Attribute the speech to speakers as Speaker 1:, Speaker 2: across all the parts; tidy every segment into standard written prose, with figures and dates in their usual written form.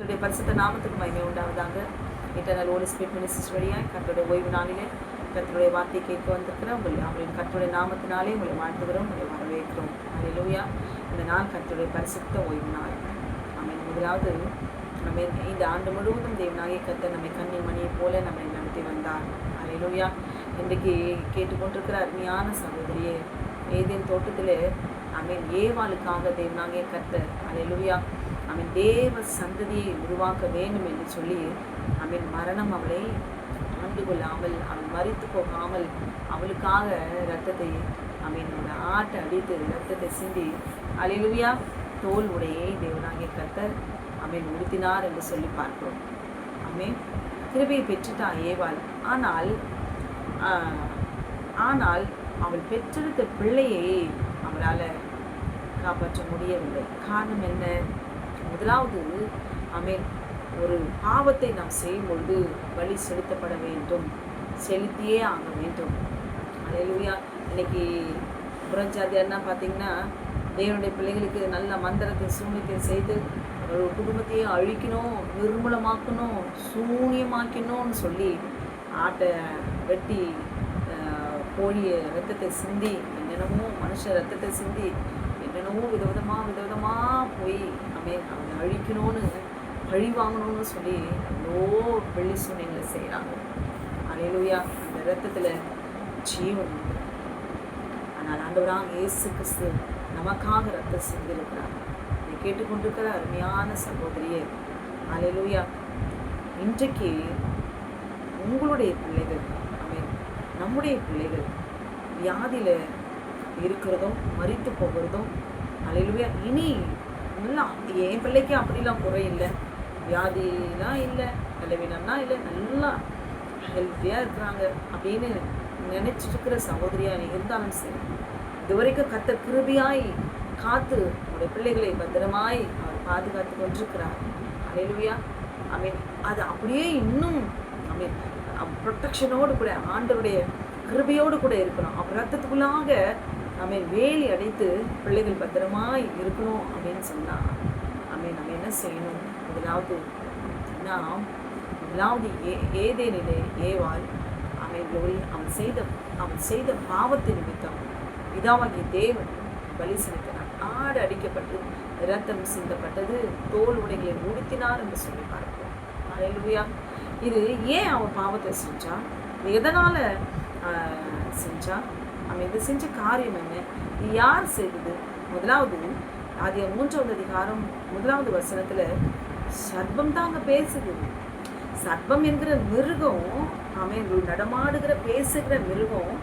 Speaker 1: கர்த்தருடைய பரிசுத்த நாமத்துக்கு மகிமை உண்டாவதாக. இன்டர்னல் ஹோலி ஸ்பிரிட் மினிஸ்ட்ரிஸ் வழியாய் கர்த்தருடைய ஓய்வு நாளிலே கர்த்தருடைய வார்த்தை கேட்க வந்திருக்கிற அவரின் கர்த்தருடைய நாமத்தினாலே உங்களை வாழ்த்துகிறோம், உங்களை வரவேற்கிறோம். அல்லேலூயா. இந்த நாள் கர்த்தருடைய பரிசுத்த ஓய்வு நாள். ஆமென். முதலாவது நம்ம இந்த ஆண்டு முழுவதும் தேவனாகிய கர்த்தர் நம்மை கண்ணின் மணியை போல நம்மை நடத்தி வந்தார். அல்லேலூயா. இன்றைக்கு கேட்டுக்கொண்டிருக்கிற அருமையான சகோதரியே, ஏதேன் தோட்டத்தில் ஆமென் ஏவாளுக்காக தேவனாகிய கர்த்தர் அல்லேலூயா ஆமென் தேவ சந்ததியை உருவாக்க வேண்டும் என்று சொல்லி ஆமென் மரணம் அவளை ஆண்டு கொள்ளாமல், அவள் மரித்து போகாமல் அவளுக்காக இரத்தத்தை ஆமென் ஒரு ஆட்டை அடித்து இரத்தத்தை சிந்தி அல்லேலூயா தோல் உடையை தேவனாகிய கர்த்தர் ஆமென் உடுத்தினார் என்று சொல்லி பார்க்கிறோம். ஆமென். கிருபையை பெற்றுட்டா ஏவாள். ஆனால் அவள் பெற்றெடுத்த பிள்ளையை அவளால் காப்பாற்ற முடியவில்லை. காரணம் என்ன? முதலாவது ஆமென் ஒரு பாவத்தை நாம் செய்யும் பொழுது பலி செலுத்தப்பட வேண்டும், செலுத்தியே ஆக வேண்டும். அல்லேலூயா. இன்னைக்கு புறஞ்சாதியார்னா பார்த்தீங்கன்னா தேவனுடைய பிள்ளைகளுக்கு நல்ல மந்திரத்தை சூனியத்தை செய்து ஒரு குடும்பத்தையே அழிக்கணும், நிர்மூலமாக்கணும், சூனியமாக்கணும்னு சொல்லி ஆட்டை வெட்டி கோழியை ரத்தத்தை சிந்தி என்னென்னமோ மனுஷ ரத்தத்தை சிந்தி என்னென்னமோ விதவிதமாக போய் அவனை அழிக்கணும்னு பழி வாங்கணும்னு சொல்லி எவ்வளோ வெள்ளி சூனியங்களை செய்கிறாங்க. அல்லேலூயா. அந்த இரத்தத்தில் ஜீவன் உண்டு. ஆனால் ஆண்டவராக இயேசு கிறிஸ்து நமக்காக ரத்தம் சிந்திருக்கிறார். இதை கேட்டுக்கொண்டிருக்கிற அருமையான சகோதரியே, அல்லேலூயா, இன்றைக்கு உங்களுடைய பிள்ளைகள் நம்முடைய பிள்ளைகள் வியாதியில் இருக்கிறதும் மரித்து போகிறதும் அல்லேலூயா. இனி நல்லா என் பிள்ளைக்கு அப்படிலாம் குறை இல்லை, வியாதிலாம் இல்லை, பலவீனம்னா இல்லை, நல்லா ஹெல்த்தியாக இருக்கிறாங்க அப்படின்னு நினச்சிட்டு இருக்கிற சகோதரியாக இருந்தாலும் சரி, இதுவரைக்கும் கர்த்தர் கிருபையாய் காத்து உங்களுடைய பிள்ளைகளை பத்திரமாய் அவர் பாதுகாத்து கொண்டிருக்கிறார். அல்லேலூயா. ஆமென். அது அப்படியே இன்னும் ஆமென் ப்ரொட்டெக்ஷனோடு கூட ஆண்டவருடைய கிருபையோடு கூட இருக்கணும். அவர் ரத்தத்துக்குள்ளாக ஆமென் வேலி அடைத்து பிள்ளைகள் பத்திரமாய் இருக்கணும் அப்படின்னு சொன்னால் ஆமென் நம்ம என்ன செய்யணும்? முதலாவது ஏதேனிலே ஏவாள் ஆமென் அவன் செய்த பாவத்தின் நிமித்தம் பிதாவாகிய தேவன் பலி செலுத்தினார். ஆடு அடிக்கப்பட்டு இரத்தம் சிந்தப்பட்டது, தோல் உடைகளை உடுத்தினார் என்று சொல்லி பார்க்கிறோம். அல்லேலூயா. இது ஏன் அவன் பாவத்தை செஞ்சா? எதனால் செஞ்சா? அவன் இது செஞ்ச காரியம் என்ன? இது யார் செய்தது? முதலாவது அது 3வது அதிகாரம் 1வது வசனத்தில் சர்ப்பம் தான் அங்கே பேசுது. சர்ப்பம் என்கிற மிருகம் அவன் நடமாடுகிற பேசுகிற மிருகம்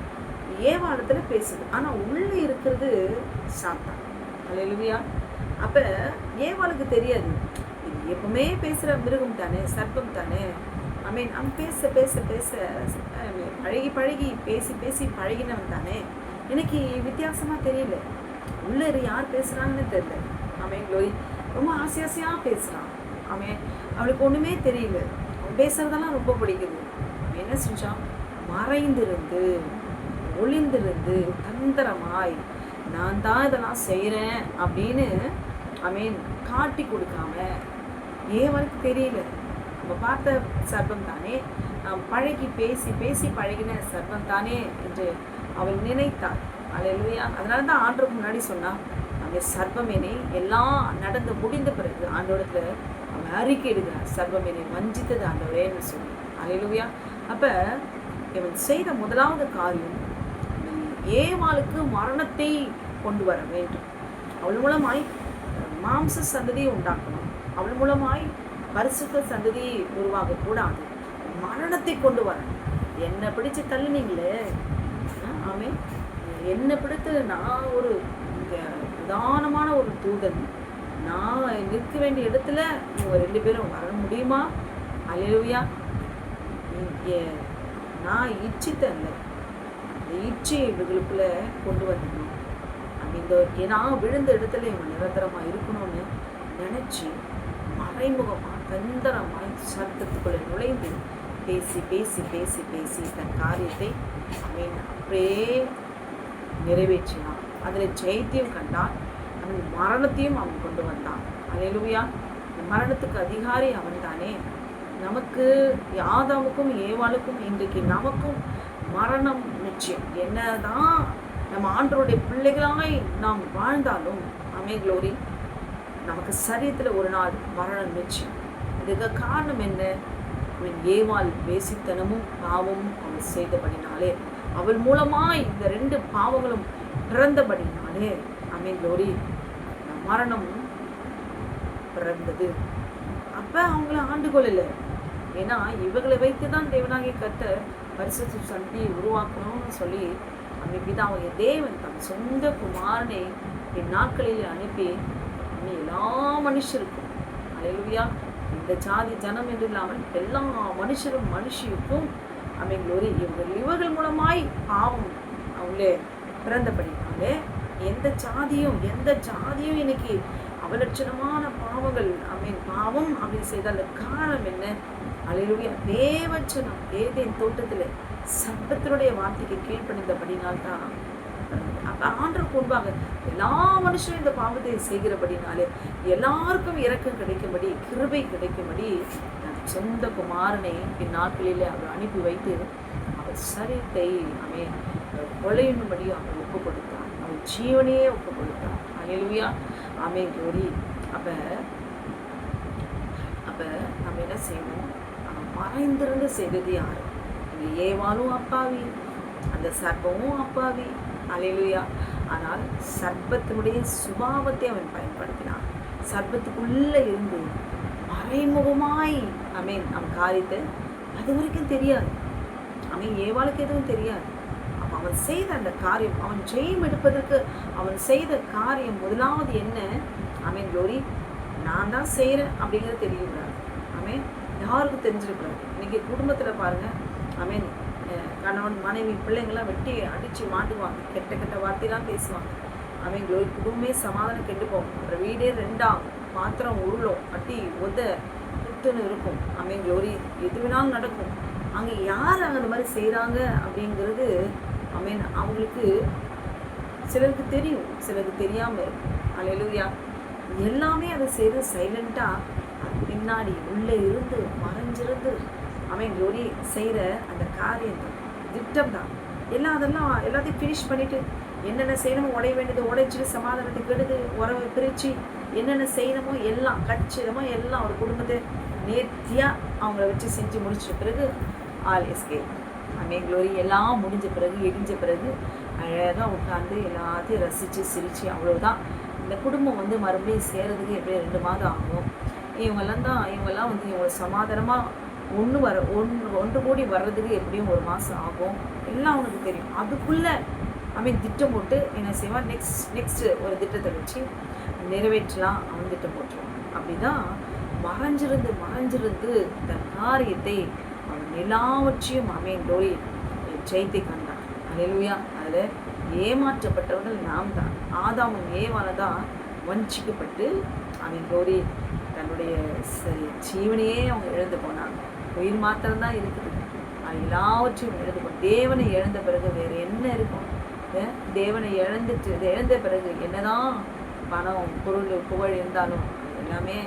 Speaker 1: ஏவாளத்தில் பேசுது. ஆனால் உள்ளே இருக்கிறது சாத்தான். அல்லேலூயா. அப்போ ஏவாளுக்கு தெரியாது, இது எப்பவுமே பேசுகிற மிருகம் தானே, சர்ப்பம் தானே. ஆமென். அவன் பேச பேச பேச பழகி பேசி பழகினவன் தானே. எனக்கு வித்தியாசமாக தெரியல, உள்ளே யார் பேசுகிறாங்கன்னு தெரியல. ஆமென். க்ளோரி. ரொம்ப ஆசையாக பேசுகிறான். ஆமென். அவளுக்கு ஒன்றுமே தெரியல, அவன் பேசுகிறதெல்லாம் ரொம்ப பிடிக்குது. அவன் என்ன செஞ்சான்? மறைந்திருந்து ஒளிந்திருந்து தந்திரமாய் நான் தான் இதெல்லாம் செய்கிறேன் அப்படின்னு ஆமென் காட்டி கொடுக்காம, ஏவனுக்கு தெரியல நம்ம பார்த்த சர்ப்பம் தானே, பழகி பேசி பழகின சர்ப்பம் தானே என்று அவள் நினைத்தாள். அல்லேலூயா. அதனால தான் ஆண்டவருக்கு முன்னாடி சொன்னான், அந்த சர்ப்பம் என்னை எல்லாம் நடந்து முடிந்த பிறகு ஆண்டவரத்தில் அவன் அறிக்கை எடுக்கிறான், சர்ப்பம் என்னை வஞ்சித்தது ஆண்டவரேன்னு சொல்லி. அல்லேலூயா. அப்போ இவன் செய்த முதலாவது காரியம் ஏவாளுக்கு மரணத்தை கொண்டு வர வேண்டும். அவள் மூலமாய் மாம்ச சந்ததியை உண்டாக்கணும். அவள் மூலமாய் பரிசுத்த சந்ததியை உருவாகக்கூடாது, மரணத்தை கொண்டு வரணும். என்னை பிடிச்சு தள்ளுனீங்களே, ஆமென், என்னை பிடித்து நான் ஒரு பிரதானமான ஒரு தூதன், நான் நிற்க வேண்டிய இடத்துல இவங்க 2 பேரும் வர முடியுமா? அல்லேலூயா. நான் இச்சித்தல்ல, அந்த இச்சையை இவர்களுக்குள்ளே கொண்டு வந்துடணும். இந்த நான் விழுந்த இடத்துல இவங்க நிரந்தரமாக இருக்கணும்னு நினச்சி மறைமுகமாக தந்திரமாய் சத்தத்துக்குள்ளே நுழைந்து பேசி தன் காரியத்தை அவன் அப்படியே நிறைவேற்றினான். அதில் ஜெயத்தையும் கண்டான், அவன் மரணத்தையும் அவன் கொண்டு வந்தான். அல்லேலூயா. மரணத்துக்கு அதிகாரி அவன் தானே. நமக்கு ஆதாமுக்கும் ஏவாளுக்கும் இன்றைக்கு நமக்கும் மரணம் நிச்சயம். என்னதான் நம்ம ஆண்டவருடைய பிள்ளைகளாய் நாம் வாழ்ந்தாலும் க்ளோரி, நமக்கு சரீரத்தில் ஒரு நாள் மரணம் நிச்சயம். இதுக்கு காரணம் என்ன? ஏவாள் வேசித்தனமும் பாவமும் அவள் செய்தபடினாலே, அவள் மூலமாய் இந்த 2 பாவங்களும் பிறந்தபடினாலே க்ளோரி மரணம் பிறந்தது. அப்ப அவங்கள ஆண்டு கொள்ளல. ஏன்னா இவர்களை வைத்துதான் தேவனாகிய கர்த்தர் பரிசுத்த சந்தியை உருவாக்கணும்னு சொல்லி பிதாவாகிய தேவன் தன் சொந்த குமாரனை நாட்களில் அனுப்பி எல்லா மனுஷருக்கும், அல்லேலூயா, இந்த ஜாதி ஜனம் என்று இல்லாமல் எல்லா மனுஷரும் மனுஷியுக்கும் க்ளோரி இவர்கள் மூலமாய் பாவம் அவங்களே பிறந்தபடினாலே எந்த ஜாதியும் இன்னைக்கு அவலட்சணமான பாவங்கள் பாவம் அப்படின்னு செய்தால் காரணம் என்ன? அல்லேலூயா, தேவச்சனம் ஏதேன் தோட்டத்தில் சர்ப்பத்தினுடைய வார்த்தைக்கு கீழ்ப்பணிந்தபடினால்தான். அப்ப ஆண்டவருக்கு முன்பாக எல்லா மனுஷரும் இந்த பாவத்தை செய்கிறபடினாலே எல்லாருக்கும் இரக்கம் கிடைக்கும்படி, கிருபை கிடைக்கும்படி சொந்த குமாரனை இந்நாட்களில் அவர் அனுப்பி வைத்து அவர் சரீரத்தை கொலையினும்படி அவர் ஒப்பு கொடுத்தார். அவர் ஜீவனையே ஒப்பு கொடுத்தார். அல்லேலூயா, க்ளோரி. அப்ப நம்ம என்ன செய்யணும்? மறைந்திருந்து செய்தது யாரு? ஏவாளும் அப்பாவி, அந்த சர்ப்பமும் அப்பாவி. அல்லேலூயா. ஆனால் சர்ப்பத்தினுடைய சுபாவத்தை அவன் பயன்படுத்தினான். சர்ப்பத்துக்குள்ள இருந்து மறைமுகமாய் அவன் காரியத்தை அது வரைக்கும் தெரியாது. ஏவாளுக்கு எதுவும் தெரியாது. அப்ப அவன் செய்த அந்த காரியம், அவன் ஜெயம் எடுப்பதற்கு அவன் செய்த காரியம் முதலாவது என்ன? க்ளோரி, நான் தான் செய்யறேன் அப்படிங்கிறது தெரியக்கூடாது. யாருக்கும் தெரிஞ்சிருக்கூடாது. இன்னைக்கு குடும்பத்துல பாருங்க, கணவன் மனைவி பிள்ளைங்கள்லாம் வெட்டி அடிச்சு மாட்டுவாங்க, கெட்ட கெட்ட வார்த்தையெல்லாம் பேசுவாங்க. க்ளோரி, குடும்பமே சமாதானம் கெட்டு போகும். அப்புறம் வீடே 2 பாத்திரம் உருளும், அட்டி உத குத்துன்னு இருக்கும். க்ளோரி, எது வேணாலும் நடக்கும். அங்கே யார் அந்த மாதிரி செய்கிறாங்க அப்படிங்கிறது அவங்களுக்கு சிலருக்கு தெரியும், சிலருக்கு தெரியாமல் இருக்கும். அல்லேலூயா. எல்லாமே அதை செய்து சைலண்ட்டாக பின்னாடி உள்ளே இருந்து மறைஞ்சிருந்து க்ளோரி செய்கிற அந்த காரியம் தான், திட்டம் தான். எல்லாத்தையும் ஃபினிஷ் பண்ணிவிட்டு என்னென்ன செய்யணுமோ உடைய வேண்டியது உடைச்சிட்டு சமாதானத்தை கெடுது, உறவை பிரித்து என்னென்ன செய்யணுமோ எல்லாம் கச்சிதமாக எல்லாம் ஒரு குடும்பத்தை நேர்த்தியாக அவங்கள வச்சு செஞ்சு முடிச்ச பிறகு ஆல் எஸ்கேப். க்ளோரி, எல்லாம் முடிஞ்ச பிறகு எரிஞ்ச பிறகு அழகாக உட்காந்து எல்லாத்தையும் ரசித்து சிரித்து அவ்வளோதான். இந்த குடும்பம் மறுபடியும் சேர்றதுக்கு எப்படியும் 2 மாதம் ஆகும். இவங்கெல்லாம் இவங்க சமாதானமாக ஒன்று கூடி வர்றதுக்கு எப்படியும் 1 மாதம் ஆகும். எல்லாம் அவனுக்கு தெரியும். அதுக்குள்ளே திட்டம் போட்டு என்ன செய்வான்? நெக்ஸ்ட் ஒரு திட்டத்தை வச்சு நிறைவேற்றலாம் அவன் திட்டம் போட்டுருவான். அப்படிதான் மறைஞ்சிருந்து தன் காரியத்தை அவன் எல்லாவற்றையும் க்ளோரி ஜெயித்தை கண்டான். அல்லேலூயா. அதில் ஏமாற்றப்பட்டவர்கள் நாம் தான். ஆதாமும் ஏவாளதான் வஞ்சிக்கப்பட்டு க்ளோரி தன்னுடைய ஜீவனையே அவங்க இழந்து போனாங்க. உயிர் மாத்திரம்தான் இருக்குது, எல்லாவற்றையும் இழந்து போன. தேவனை இழந்த பிறகு வேறு என்ன இருக்கும்? தேவனை இழந்த பிறகு என்னதான் பணம் பொருள் புகழ் இருந்தாலும் எல்லாமே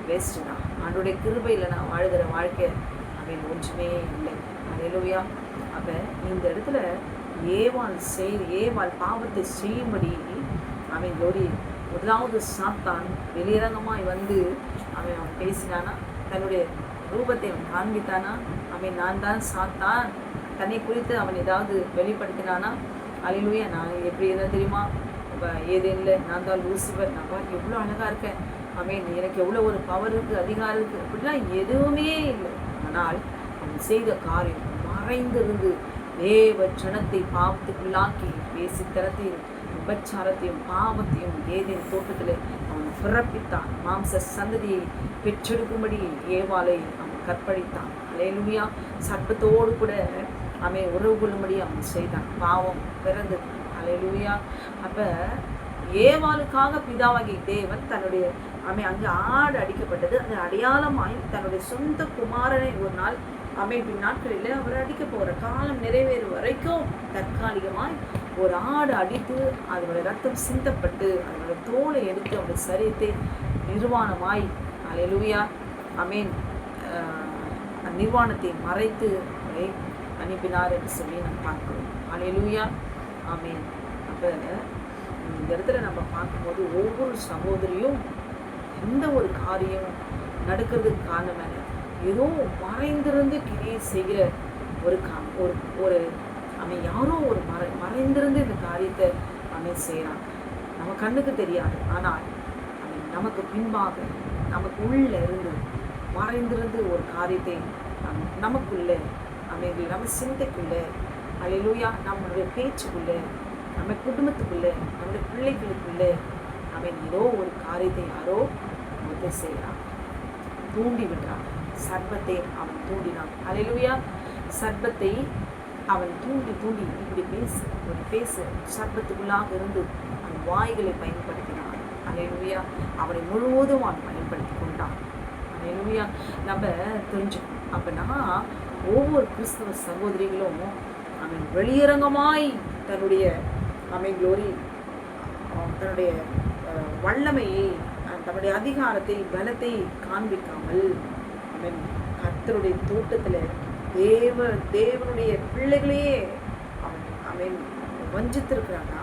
Speaker 1: வேஸ்ட்டு தான். அவனுடைய கிருபையில் நான் வாழ்கிற வாழ்க்கை ஒன்றுமே இல்லை. அல்லேலூயா. அப்போ இந்த இடத்துல ஏவாள் பாவத்தை செய்யும்படி க்ளோரி முதலாவது சாத்தான் வெளியரங்கமாய் வந்து அவன் பேசினானா, தன்னுடைய ரூபத்தை அவன் காண்பித்தானா, நான் தான் சாத்தான் தன்னை குறித்து அவன் ஏதாவது வெளிப்படுத்தினானா? அல்லேலூயா. நான் எப்படி இருந்தால் தெரியுமா? ஏதேனில் நான் தான் லூசிபர், நான் பார்க்க எவ்வளோ அழகாக இருக்கேன், எனக்கு எவ்வளோ ஒரு பவர் இருக்குது, அதிகாரம் இருக்குது, அப்படிலாம் எதுவுமே இல்லை. ஆனால் அவன் செய்த காரியம் மறைந்திருந்து தேவ ஜனத்தை பாவத்துக்குள்ளாக்கி வேசித்தனத்தையும் விபச்சாரத்தையும் பாவத்தையும் ஏதேன் தோட்டத்தில் அவன் பிறப்பித்தான். மாம்ச சந்ததியை பெற்றெடுக்கும்படி ஏவாளை அவன் கற்பழித்தான். அல்லேலூயா. சர்ப்பத்தோடு கூட அவன் உறவு கொள்ளும்படி அவன் செய்தான். பாவம் பிறந்தது. அல்லேலூயா. அப்போ ஏவாளுக்காக பிதாவாகிய தேவன் தன்னுடைய அங்கே ஆடு அடிக்கப்பட்டது. அது அடையாளமாய் தன்னுடைய சொந்த குமாரனை ஒரு நாள் நாட்களில் அவர் அடிக்க போகிற காலம் நிறைவேறும் வரைக்கும் தற்காலிகமாய் ஒரு ஆடு அடித்து அதனுடைய ரத்தம் சிந்தப்பட்டு அதனுடைய தோலை எடுத்து அவருடைய சரீரத்தை நிர்வாணமாய் அல்லேலூயா. ஆமென். நிர்வாணத்தை மறைத்து அவரை அனுப்பினார் என்று சொல்லி நாம் பார்க்கிறோம். அல்லேலூயா. ஆமென். அப்போ இந்த இடத்துல நம்ம பார்க்கும்போது ஒவ்வொரு சகோதரியும் எந்த ஒரு காரியம் நடக்கிறதுக்கு காரணம் என்ன, ஏதோ மறைந்திருந்து கிரியை செய்கிற ஒரு ஒரு அவன் யாரோ ஒரு மறைந்திருந்து இந்த காரியத்தை அவன் செய்கிறான். நம்ம கண்ணுக்கு தெரியாது, ஆனால் அவன் நமக்கு பின்பாக நமக்கு உள்ள இருந்து மறைந்திருந்து ஒரு காரியத்தை நமக்குள்ள அவன் நம்ம சிந்தைக்குள்ள, அல்லேலூயா, நம்மளுடைய பேச்சுக்குள்ள, நம்ம குடும்பத்துக்குள்ள, நம்முடைய பிள்ளைகளுக்குள்ள அவன் ஏதோ ஒரு காரியத்தை யாரோ உதவி செய்கிறான், தூண்டி விடுறான். சர்ப்பத்தை அவன் தூண்டினான். அல்லேலூயா. சர்ப்பத்தை அவன் தூண்டி இப்படி பேச சர்ப்பத்துக்குள்ளாக இருந்து அவன் வாய்களை பயன்படுத்தினான். அல்லேலூயா. அவனை முழுவதும் அவன் பயன்படுத்தி கொண்டான். அல்லேலூயா. நம்ம தெரிஞ்சுக்கணும். அப்படின்னா ஒவ்வொரு கிறிஸ்தவ சகோதரிகளும் அவன் வெளியரங்கமாய் தன்னுடைய க்ளோரி தன்னுடைய வல்லமையை, தன்னுடைய அதிகாரத்தை, பலத்தை காண்பிக்காமல் அவன் கர்த்தருடைய தோட்டத்தில் தேவனுடைய பிள்ளைகளையே அவன் வஞ்சித்திருக்கிறானா,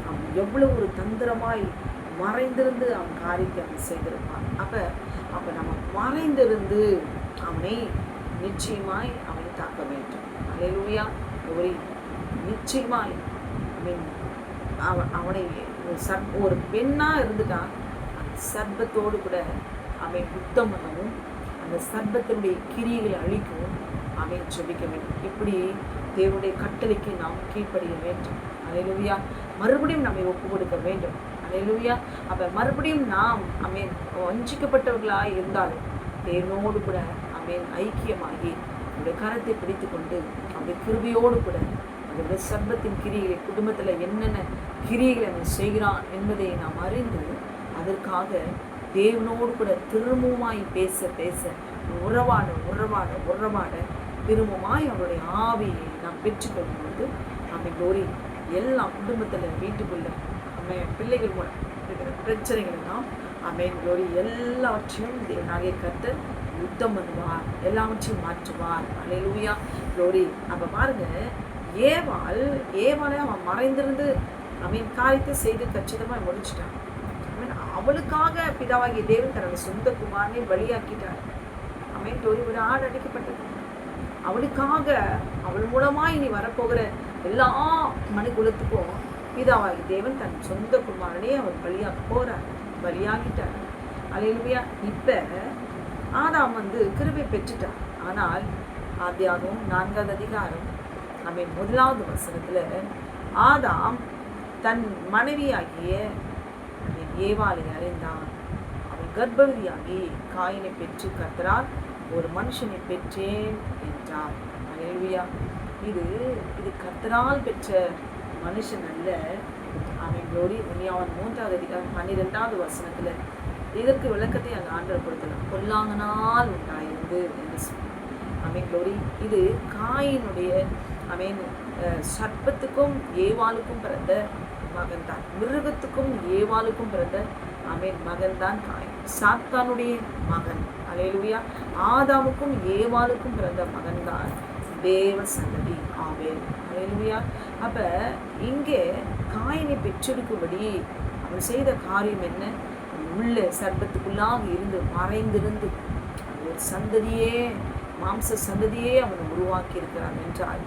Speaker 1: அவன் எவ்வளவு ஒரு தந்திரமாய் மறைந்திருந்து அவன் காரியத்தை அவன் செய்திருப்பான். அப்போ நம்ம மறைந்திருந்து அவனை நிச்சயமாய் அவனை தாக்க வேண்டும். அல்லேலூயா. ஒரு நிச்சயமாய் அவனை ஒரு பெண்ணாக இருந்துட்டான், அந்த சர்ப்பத்தோடு கூட அவன் யுத்தம் பண்ணவும், அந்த சர்ப்பத்தினுடைய கிரியைகளை அழிக்கவும் அவன் ஜெபிக்க வேண்டும். இப்படி தேவனுடைய கட்டளைக்கு நாம் கீழ்ப்படிய வேண்டும். அல்லேலூயா. மறுபடியும் நம்மை ஒப்பு கொடுக்க வேண்டும். அல்லேலூயா. அப்போ மறுபடியும் நாம் வஞ்சிக்கப்பட்டவர்களாக இருந்தாலும் தேவனோடு கூட ஐக்கியமாகி அவருடைய கரத்தை பிடித்து கொண்டு அவருடைய கிருபையோடு கூட அதோடைய சர்ப்பத்தின் கிரிகளை, குடும்பத்தில் என்னென்ன கிரிகளை அவன் செய்கிறான் என்பதை நாம் அறிந்து அதற்காக தேவனோடு கூட திரும்பவுமாய் பேச உறவாட திரும்பவுமாய் அவருடைய ஆவியை நாம் பெற்றுக்கொள்ளும்போது க்ளோரி எல்லா குடும்பத்தில் வீட்டுக்குள்ள பிள்ளைகள் மூலம் இருக்கிற பிரச்சனைகள் எல்லாம் க்ளோரி எல்லாவற்றையும் தேவனாகிய கர்த்தர் யுத்தம் பண்ணுவார், எல்லாவற்றையும் மாற்றுவார். அல்லேலூயா. க்ளோரி. அப்போ பாருங்க, ஏவாளை அவன் மறைந்திருந்து காரியத்தை செய்து கச்சிதமாக முடிச்சிட்டான். அவளுக்காக பிதாவாகிய தேவன் தன்னுடைய சொந்த குமாரனை பலியாக்கிட்டார். க்ளோரி. ஒரு ஆடு அடிக்கப்பட்டது அவளுக்காக. அவள் மூலமாய் இனி வரப்போகிற எல்லா மனுக்குலத்துக்கும் பிதாவாகிய தேவன் தன் சொந்த குமாரனை அவர் பலியாகிட்டார். அல்லேலூயா. இப்போ ஆதாம் கிருபை பெற்றுட்டார். ஆனால் ஆதியாகமம் 4வது அதிகாரம் 1வது வசனத்தில் ஆதாம் தன் மனைவியாகிய ஏவாளை அறிந்தான். அவள் கர்ப்பவதியாகி காயினை பெற்று கர்த்தரால் ஒரு மனுஷனை பெற்றேன் என்றார். அல்லேலூயா. இது கர்த்தரால் பெற்ற மனுஷன் அல்ல. க்ளோரி. 3வது அதிகாரம் 12வது வசனத்தில் இதற்கு விளக்கத்தை அந்த ஆண்டவர் கொடுக்கலாம். பொல்லாங்கனால் உண்டாயிருந்து என்று சொல்லி க்ளோரி. இது காயினுடைய சர்ப்பத்துக்கும் ஏவாளுக்கும் பிறந்த மகன்தான். மிருகத்துக்கும் ஏவாளுக்கும் பிறந்த மகன்தான் காயின், சாத்தானுடைய மகன். அல்லேலூயா. ஆதாமுக்கும் ஏவாளுக்கும் பிறந்த மகன்தான் தேவ சந்ததி ஆபேல். அல்லேலூயா. அப்போ இங்கே காயினை பெற்றெடுக்கும்படி அவன் செய்த காரியம் என்ன? உள்ள சர்ப்பத்துக்குள்ளாக இருந்து மறைந்திருந்து ஒரு சந்ததியே, மாம்ச சந்ததியே அவன் உருவாக்கி இருக்கிறான் என்றால்,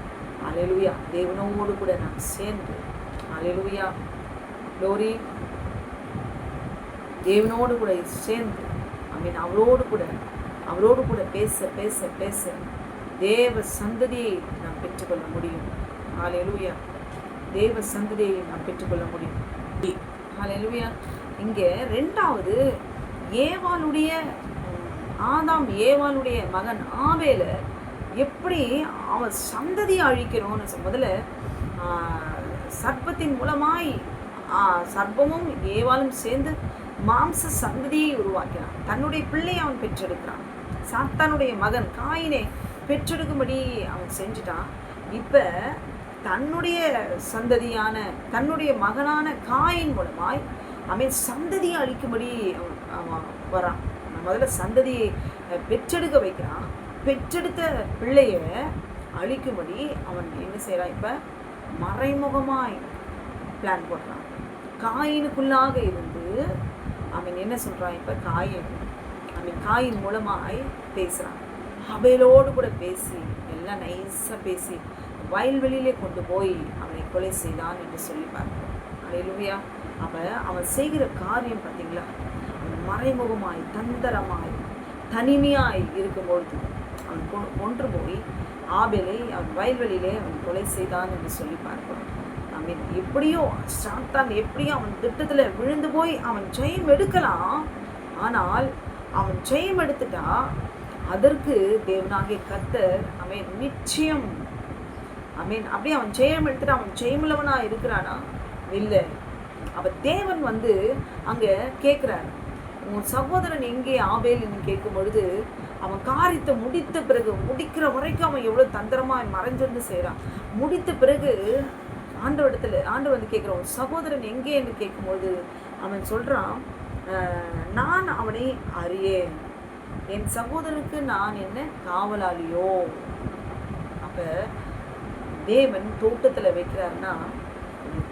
Speaker 1: அல்லேலூயா, தேவனோடு கூட நாம் சேர்ந்து, அல்லேலூயா க்ளோரி, தேவனோடு கூட சேர்ந்து அவரோடு கூட பேச பேச பேச தேவ சந்ததியை நாம் பெற்றுக்கொள்ள முடியும். அல்லேலூயா. தேவ சந்ததியை நாம் பெற்றுக்கொள்ள முடியும். அல்லேலூயா. இங்கே 2வது ஆதாம் ஏவாளுடைய மகன் ஆபேல எப்படி அவன் சந்ததியை அழிக்கணும்னு முதல்ல சர்ப்பத்தின் மூலமாய் சர்ப்பமும் ஏவாளும் சேர்ந்து மாம்ச சந்ததியை உருவாக்கினான். தன்னுடைய பிள்ளை அவன் பெற்றெடுக்கிறான். சாத்தானுடைய மகன் காயினை பெற்றெடுக்கும்படி அவன் செஞ்சுட்டான். இப்போ தன்னுடைய சந்ததியான தன்னுடைய மகனான காயின் மூலமாய் அவன் சந்ததியை அழிக்கும்படி அவன் வரான். முதல்ல சந்ததியை பெற்றெடுக்க வைக்கிறான். பெற்றெடுத்த பிள்ளைய அழிக்கும்படி அவன் என்ன செய்கிறான்? இப்போ மறைமுகமாய் பிளான் போடுறான். காயினுக்குள்ளாக இருந்து அவன் என்ன சொல்கிறான்? இப்போ காயின் மூலமாய் பேசுகிறான். ஆபேலோடு கூட பேசி எல்லாம் நைஸாக பேசி வயல்வெளியிலே கொண்டு போய் அவனை கொலை செய்தான் என்று சொல்லி பார்க்கிறோம். அல்லேலூயா. அப்போ அவன் செய்கிற காரியம் பார்த்தீங்களா, மறைமுகமாய் தந்திரமாய் தனிமையாய் இருக்கும்பொழுது அவன் கொன்று போய் ஆபேலை அவன் வயல்வெளியிலே அவன் கொலை செய்தான் என்று சொல்லி பார்க்கிறோம். எப்படியோ சாத்தான் எப்படியோ அவன் திட்டத்தில் விழுந்து போய் அவன் ஜெயம் எடுக்கலாம். ஆனால் அவன் ஜெயம் எடுத்துட்டா அதற்கு தேவனாகிய கர்த்தர் நிச்சயம் அப்படியே அவன் ஜெயம் எடுத்துட்டு அவன் ஜெயமுள்ளவனா இருக்கிறானா? இல்லை. அவ தேவன் அங்கே கேட்குறாரு, உன் சகோதரன் எங்கே ஆபேல்னு கேட்கும் பொழுது அவன் காரியத்தை முடித்த பிறகு, முடிக்கிற வரைக்கும் அவன் எவ்வளோ தந்திரமாக மறைஞ்சிருந்து செய்கிறான். முடித்த பிறகு ஆண்டவர் கேட்குறான், உன் சகோதரன் எங்கே என்று கேட்கும்போது அவன் சொல்கிறான், நான் அவனை அறியேன், என் சகோதரனுக்கு நான் என்ன காவலாளியோ? அப்போ தேவன் தோட்டத்தில் வைக்கிறாருன்னா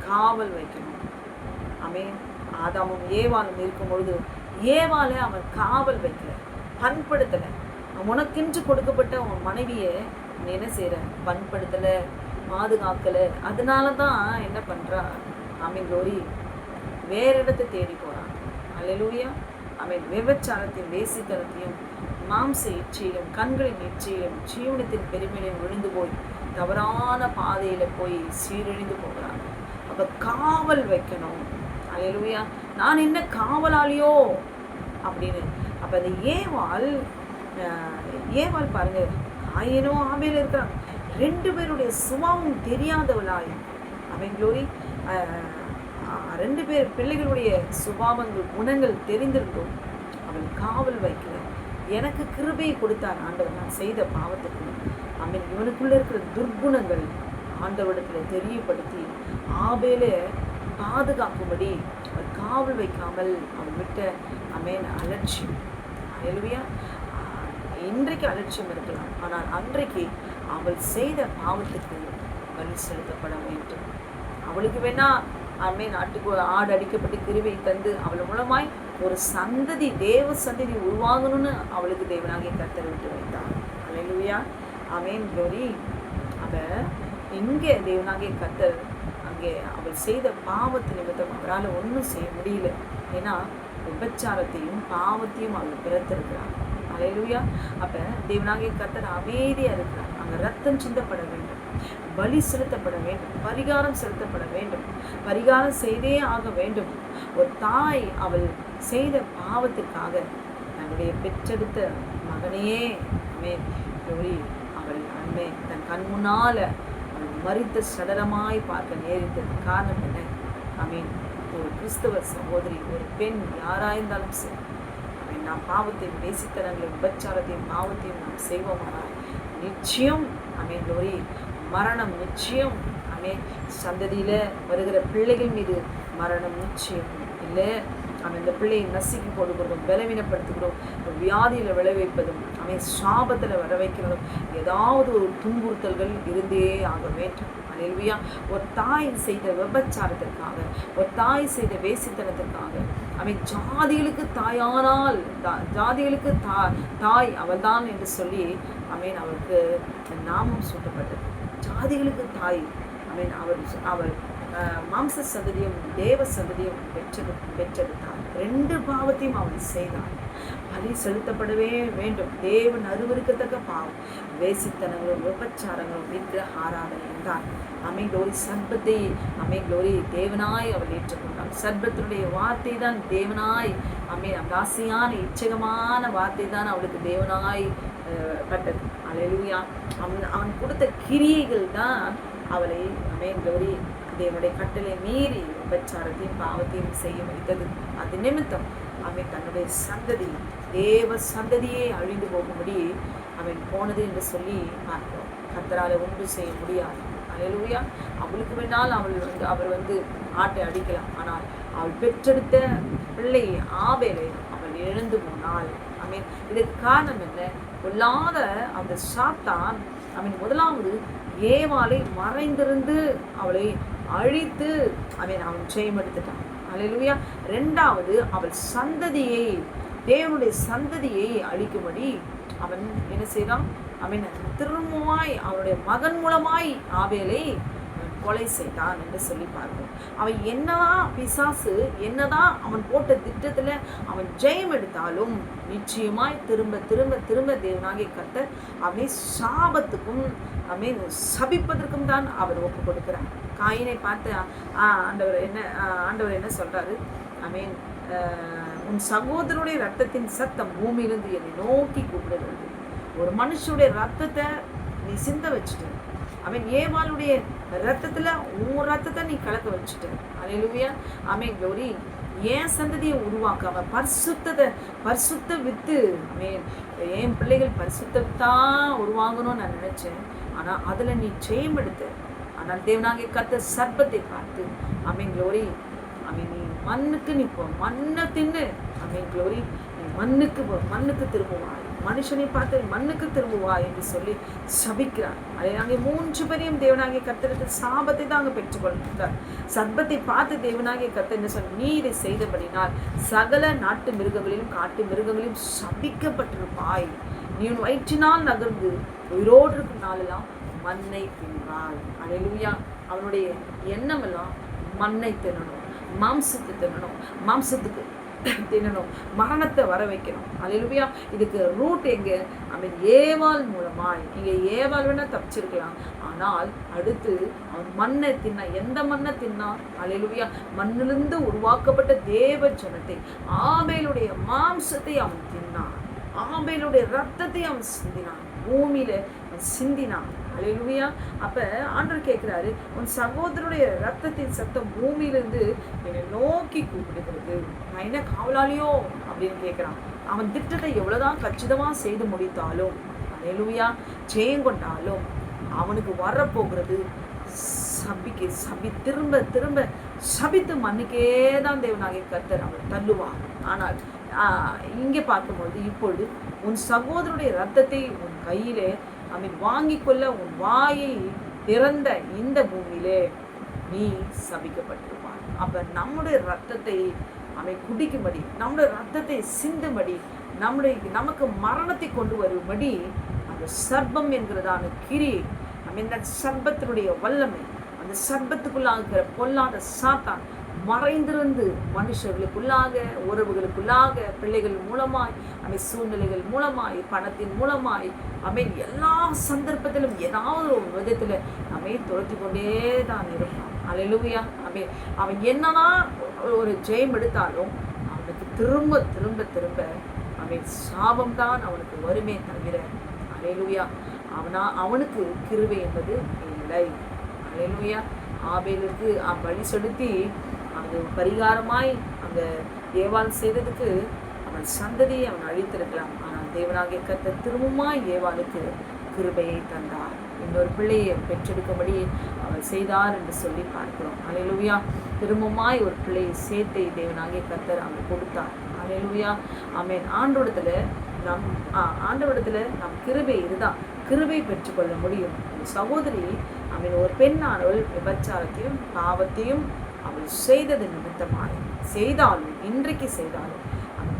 Speaker 1: காவல் வைக்கணும். ஆதாமும் ஏவாளும் இருக்கும் பொழுது ஏவாளை அவன் காவல் வைக்கல, பண்படுத்தலை. உனக்கென்று கொடுக்கப்பட்ட உன் மனைவியை என்ன செய்கிற? பண்படுத்தலை, பாதுகாக்கலை. அதனால தான் என்ன பண்ணுறா? க்ளோரி வேற இடத்தை தேடி போகிறான். அல்லேலூயா. விபச்சாரத்தையும் வேசித்தனத்தையும் மாம்ச இச்சையிலும் கண்களின் இச்சையிலும் ஜீவனத்தின் பெருமையிலும் விழுந்து போய் தவறான பாதையில் போய் சீரழிந்து போகிறான். அப்போ காவல் வைக்கணும். அல்லேலூயா. நான் என்ன காவலாளியோ அப்படின்னு. அப்போ அந்த ஏவாள் பாருங்க, காயினும் ஆபேலும் இருக்கிறாங்க. 2 பேருடைய சுபாவம் தெரியாதவளாய் க்ளோரி 2 பேர் பிள்ளைகளுடைய சுபாவங்கள் குணங்கள் தெரிந்திருந்தோம். அவன் காவல் வைக்கல. எனக்கு கிருபையை கொடுத்தார் ஆண்டவர் நான் செய்த பாவத்துக்கு. இவனுக்குள்ள இருக்கிற துர்குணங்கள் ஆண்டவரிடத்தில் தெரியப்படுத்தி ஆபேலை பாதுகாக்கும்படி அவர் காவல் வைக்காமல் அவன் விட்ட அலட்சியம். அல்லேலூயா. இன்றைக்கு அலட்சியம் இருக்கலாம், ஆனால் அன்றைக்கு அவள் செய்த பாவத்துக்கு பலி செலுத்தப்பட வேண்டும். அவளுக்கு வேணா நாட்டுக்கு ஆடு அடிக்கப்பட்டு கிருபை தந்து அவள் மூலமாய் ஒரு சந்ததி, தேவ சந்ததி உருவாகணும்னு அவளுக்கு தேவனாகிய கர்த்தர் விட்டு வைத்தார். அல்லேலூயா. க்ளோரி. இங்கே தேவனாகிய கர்த்தர் அங்கே அவள் செய்த பாவத்து நிமித்தம் அவரால் ஒன்றும் செய்ய முடியல. ஏன்னா விபச்சாரத்தையும் பாவத்தையும் அவள் பிறத்திருக்கிறார். அல்லேலூயா. அப்போ தேவனாகிய கர்த்தர் அமைதியாக இருக்கிறார். அங்கே ரத்தம் சிந்தப்பட வேண்டும், பலி செலுத்தப்பட வேண்டும், பரிகாரம் செலுத்தப்பட வேண்டும், பரிகாரம் செய்தே ஆக வேண்டும். ஒரு தாய் அவள் செய்த பாவத்திற்காக தன்னுடைய பெற்றெடுத்த மகனையே அவள் தன் கண் முன்னால் அவள் மரித்த சடலமாய் பார்க்க நேரிட்டது. காரணம் என்ன? ஒரு கிறிஸ்தவ சகோதரி, ஒரு பெண் யாராயிருந்தாலும் சரி, நாம் பாவத்தையும் நேசித்தனங்களையும் விபச்சாரத்தையும் பாவத்தையும் நாம் செய்வோமானால் நிச்சயம் க்ளோரி மரணம் நிச்சயம். சந்ததியில் வருகிற பிள்ளைகள் மீது மரணம் நிச்சயம். இல்லை இந்த பிள்ளையை நசுக்கி போடுகிறதும், பலவீனப்படுத்துகிறோம், வியாதியில் விளைவிப்பதும், சாபத்தில் வர வைக்கிறதும், ஏதாவது ஒரு துன்புறுத்தல்கள் இருந்தே ஆக வேண்டும். அல்லேலூயா. ஒரு தாய் செய்த விபச்சாரத்திற்காக, ஒரு தாய் செய்த வேசித்தனத்திற்காக ஜாதிகளுக்கு தாயானால், ஜாதிகளுக்கு தாய் அவள்தான் என்று சொல்லி அவளுக்கு நாமம் சூட்டப்பட்டது. ஜாதிகளுக்கு தாய் அவள் மாம்ச சந்ததியும் தேவ சந்ததியும் பெற்றெடுத்தாள். 2 பாவத்தையும் அவள் செய்தாள். பலி செலுத்தப்படவே வேண்டும். தேவன் அருவருக்கத்தக்க பாவம் வேசித்தனங்களும் விபச்சாரங்களும் விக்கிரக ஆராதனையும் தான். க்ளோரி சர்பத்தை க்ளோரி தேவனாய் அவள் ஏற்றுக்கொண்டாள். சர்பத்தினுடைய வார்த்தை தான் தேவனாய் தாசியான இச்சகமான வார்த்தை தான் அவளுக்கு தேவனாய் பட்டது. அல்லேலூயா. அவன் கொடுத்த கிரியைகள் தான் அவளை க்ளோரி தேவனுடைய கட்டளை மீறி விபச்சாரத்தையும் பாவத்தையும் செய்ய வைத்தது. அது நிமித்தம் தன்னுடைய சந்ததி, தேவ சந்ததியே அழிந்து போகும்படி போனது என்று சொல்லி பார்க்கிறோம். கர்த்தரால் ஒன்றும் செய்ய முடியாது. அல்லேலூயா. அவளுக்கு வேணால் அவர் ஆட்டை அடிக்கலாம். ஆனால் அவள் பெற்றெடுத்த பிள்ளை ஆபேலை அவள் இழந்து போனால் ஆமென். இதுக்கு காரணம் என்ன? பொல்லாத அந்த சாத்தான் முதலாவது ஏவாளை மறைந்திருந்து அவளை அழித்து அவன் ஜெயம் எடுத்துட்டான். அல்லேலூயா. இரண்டாவது, அவள் சந்ததியை, தேவனுடைய சந்ததியை அழிக்கும்படி அவன் என்ன செய்தான்? திரும்பமாய் அவனுடைய மகன் மூலமாய் ஆபேலை கொலை செய்தான் என்று சொல்லி பார்ப்போம். அவன் என்னதான் பிசாசு என்னதான் அவன் போட்ட திட்டத்துல அவன் ஜெயம் எடுத்தாலும் நிச்சயமாய் திரும்ப திரும்ப திரும்ப தேவனாகிய கர்த்தர் அவனை சாபத்துக்கும் சபிப்பதற்கும் தான் அவர் ஒப்பு கொடுக்கிறார். காயினை பார்த்து ஆண்டவர் என்ன சொல்றாரு? உன் சகோதரனுடைய ரத்தத்தின் சத்தம் பூமியிலிருந்து என்னை நோக்கி கூப்பிடுகிறது. ஒரு மனுஷனுடைய ரத்தத்தை நீ சிந்த வச்சுட்ட, ஏவாளுடைய ரத்தத்துல உன் ரத்தத்தை நீ கலக்க வச்சுட்ட. அல்லேலூயா. க்ளோரி. ஏன் சந்ததியை உருவாக்காம பரிசுத்த வித்து என் பிள்ளைகள் பரிசுத்தான் உருவாங்கணும்னு நான் நினைச்சேன். ஆனா அதுல நீ ஜெயம் எடுத்த. ஆனால் தேவனாகிய கர்த்தர் சர்ப்பத்தை பார்த்து க்ளோரி நீ மண்ணுக்கு நீ போ, மண்ணை தின்னு. க்ளோரி. நீ மண்ணுக்கு திரும்புவாய், மனுஷனை பார்த்து மண்ணுக்கு திரும்புவா என்று சொல்லி சபிக்கிறார். அதை அங்கே 3 பேரையும் தேவனாகிய கர்த்தருக்கு சாபத்தை தான் அங்கே பெற்றுக்கொள்கிறார். சர்ப்பத்தை பார்த்து தேவனாகிய கர்த்தர் என்ன சொல்ல? நீ இதை செய்தபடினால் சகல நாட்டு மிருகங்களிலும் காட்டு மிருகங்களிலும் சபிக்கப்பட்டிருப்பாய். நீ உன் வயிற்றினால் நகர்ந்து உயிரோடு இருக்கும் நாளெல்லாம் மண்ணை தின்பாய். அல்லேலூயா. அவனுடைய எண்ணம் எல்லாம் மண்ணை தின்னணும், மாம்சத்தை தின்னணும், மாம்சத்துக்கு தின்னணும், மரணத்தை வர வைக்கணும். அல்லேலூயா. இதுக்கு ரூட் எங்க? ஏவாள் மூலமாய். இங்க ஏவாள் வேணா தப்பிச்சிருக்கலாம், ஆனால் அடுத்து அவன் மண்ணை தின்னா. எந்த மண்ணை தின்னா? அல்லேலூயா. மண்ணிலிருந்து உருவாக்கப்பட்ட தேவ ஜனத்தை, ஆபேலுடைய மாம்சத்தை அவன் தின்னான், ஆபேலுடைய ரத்தத்தை அவன் சிந்தினான், பூமியில சிந்தினான். அல்லேலூயா. அப்ப ஆண்டவர் கேட்கிறாரு, உன் சகோதரனுடைய ரத்தத்தின் சத்தம் பூமியிலிருந்து என்னை நோக்கி கூப்பிடுகிறது. நான் என்ன காவலாளியோ அப்படின்னு கேட்கிறான். அவன் திட்டத்தை எவ்வளவுதான் கச்சிதமா செய்து முடித்தாலும், அல்லேலூயா, ஜெயம் கொண்டாலும் அவனுக்கு வரப்போகிறது திரும்ப திரும்ப சபித்து மண்ணுக்கே தான் தேவனாகிய கர்த்தர் அவன் தள்ளுவார். ஆனால் இங்கே பார்க்கும்போது இப்பொழுது உன் சகோதரனுடைய ரத்தத்தை உன் கையிலே வாங்கி கொள்ள உன் வாயை திறந்த இந்த பூமியிலே நீ சபிக்கப்பட்டிருப்பார். அப்ப நம்முடைய ரத்தத்தை குடிக்கும்படி, நம்முடைய ரத்தத்தை சிந்தும்படி, நமக்கு மரணத்தை கொண்டு வரும்படி அந்த சர்ப்பம் என்கிறதான கிரி, இந்த சர்ப்பத்தினுடைய வல்லமை, அந்த சர்ப்பத்துக்குள்ளாகிற பொல்லாத சாத்தான் மறைந்திருந்து மனுஷர்களுக்குள்ளாக, உறவுகளுக்குள்ளாக, பிள்ளைகள் மூலமாய், சூழ்நிலைகள் மூலமாய், பணத்தின் மூலமாய், எல்லா சந்தர்ப்பத்திலும் ஏதாவது ஒரு விதத்துல துரத்தி கொண்டே தான் இருப்பான். அல்லேலூயா. அவன் என்னதான் ஒரு ஜெயம் எடுத்தாலும் அவனுக்கு திரும்ப திரும்ப திரும்ப சாபம் தான் அவனுக்கு வருமே தவிர, அல்லேலூயா, அவனுக்கு கிருபை என்பது இல்லை. அல்லேலூயா. ஆபேலுக்கு பலி செலுத்தி அது பரிகாரமாய் அந்த ஏவாள் செய்ததுக்கு அவன் சந்ததியை அவன் அழித்திருக்கலாம். ஆனால் தேவனாகிய கர்த்தர் திரும்பமாய் ஏவாளுக்கு கிருபையை தந்தார், இன்னொரு பிள்ளையை பெற்றெடுக்கும்படி அவள் செய்தார் என்று சொல்லி பார்க்கிறோம். அல்லேலூயா. திரும்பமாய் ஒரு பிள்ளையை சேர்த்தை தேவனாகிய கர்த்தர் அவன் கொடுத்தார். அல்லேலூயா. ஆண்டவரிடத்துல நம் கிருபை இதுதான், கிருபை பெற்றுக்கொள்ள முடியும். சகோதரி ஒரு பெண்ணானவள் விபச்சாரத்தையும் பாவத்தையும் அவள் செய்தது நிமித்தமாய் செய்தாலும், இன்றைக்கு செய்தாலும்